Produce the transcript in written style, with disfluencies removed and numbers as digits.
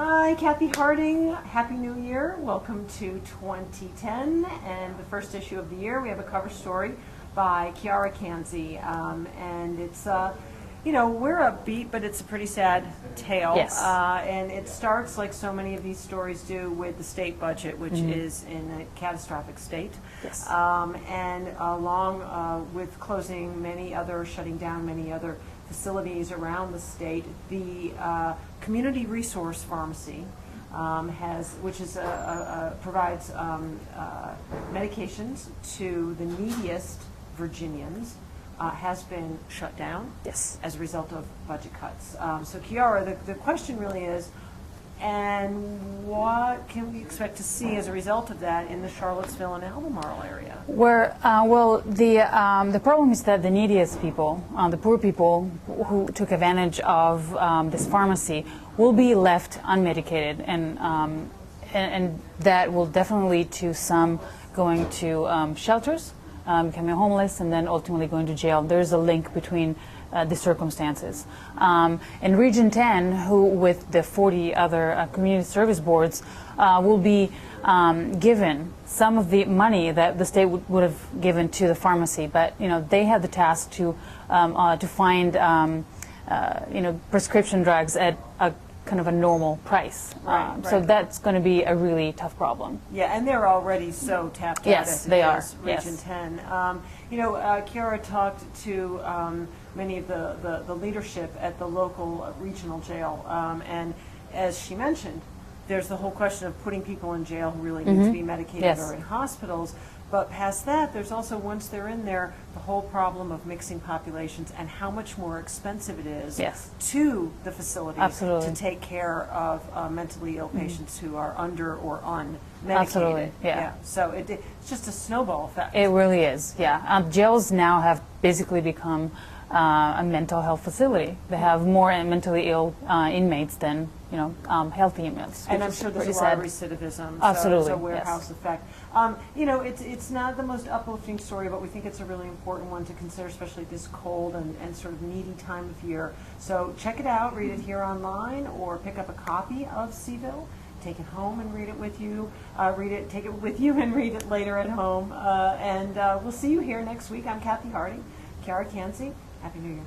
Hi, Cathy Harding. Happy New Year. Welcome to 2010 and the first issue of the year. We have a cover story by Chiara Canzi, and it's we're upbeat, but it's a pretty sad tale. Yes. And it starts, like so many of these stories do, with the state budget, which is in a catastrophic state. Yes. And along with shutting down many other facilities around the state, the Community Resource Pharmacy provides medications to the neediest Virginians. Has been shut down. Yes. As a result of budget cuts. So Chiara, the question really is, and what can we expect to see as a result of that in the Charlottesville and Albemarle area? The problem is that the neediest people, the poor people who took advantage of this pharmacy, will be left unmedicated, and that will definitely lead to some going to shelters, becoming homeless, and then ultimately going to jail. There's a link between the circumstances. In Region 10, who with the 40 other community service boards will be given some of the money that the state would have given to the pharmacy, but they had the task to find prescription drugs at a kind of a normal price. Right. So that's going to be a really tough problem. Yeah, and they're already so tapped out. Yes, as they it are. is, Region Yes. 10. Chiara talked to many of the leadership at the local regional jail, and as she mentioned, there's the whole question of putting people in jail who really need to be medicated Yes. or in hospitals. But past that, there's also, once they're in there, the whole problem of mixing populations and how much more expensive it is Yes. to the facilities Absolutely. to take care of mentally ill patients who are under or unmedicated. Absolutely, yeah. So it's just a snowball effect. It really is, yeah. Jails now have basically become a mental health facility. They have more mentally ill inmates than healthy inmates. And which I'm is sure there's pretty a lot sad. of recidivism. Absolutely, So warehouse yes. effect. It's not the most uplifting story, but we think it's a really important one to consider, especially this cold and sort of needy time of year. So check it out, read it here online, or pick up a copy of C-VILLE. Take it home and read it with you. Take it with you and read it later at home. And we'll see you here next week. I'm Cathy Harding. Chiara Canzi. Happy New Year.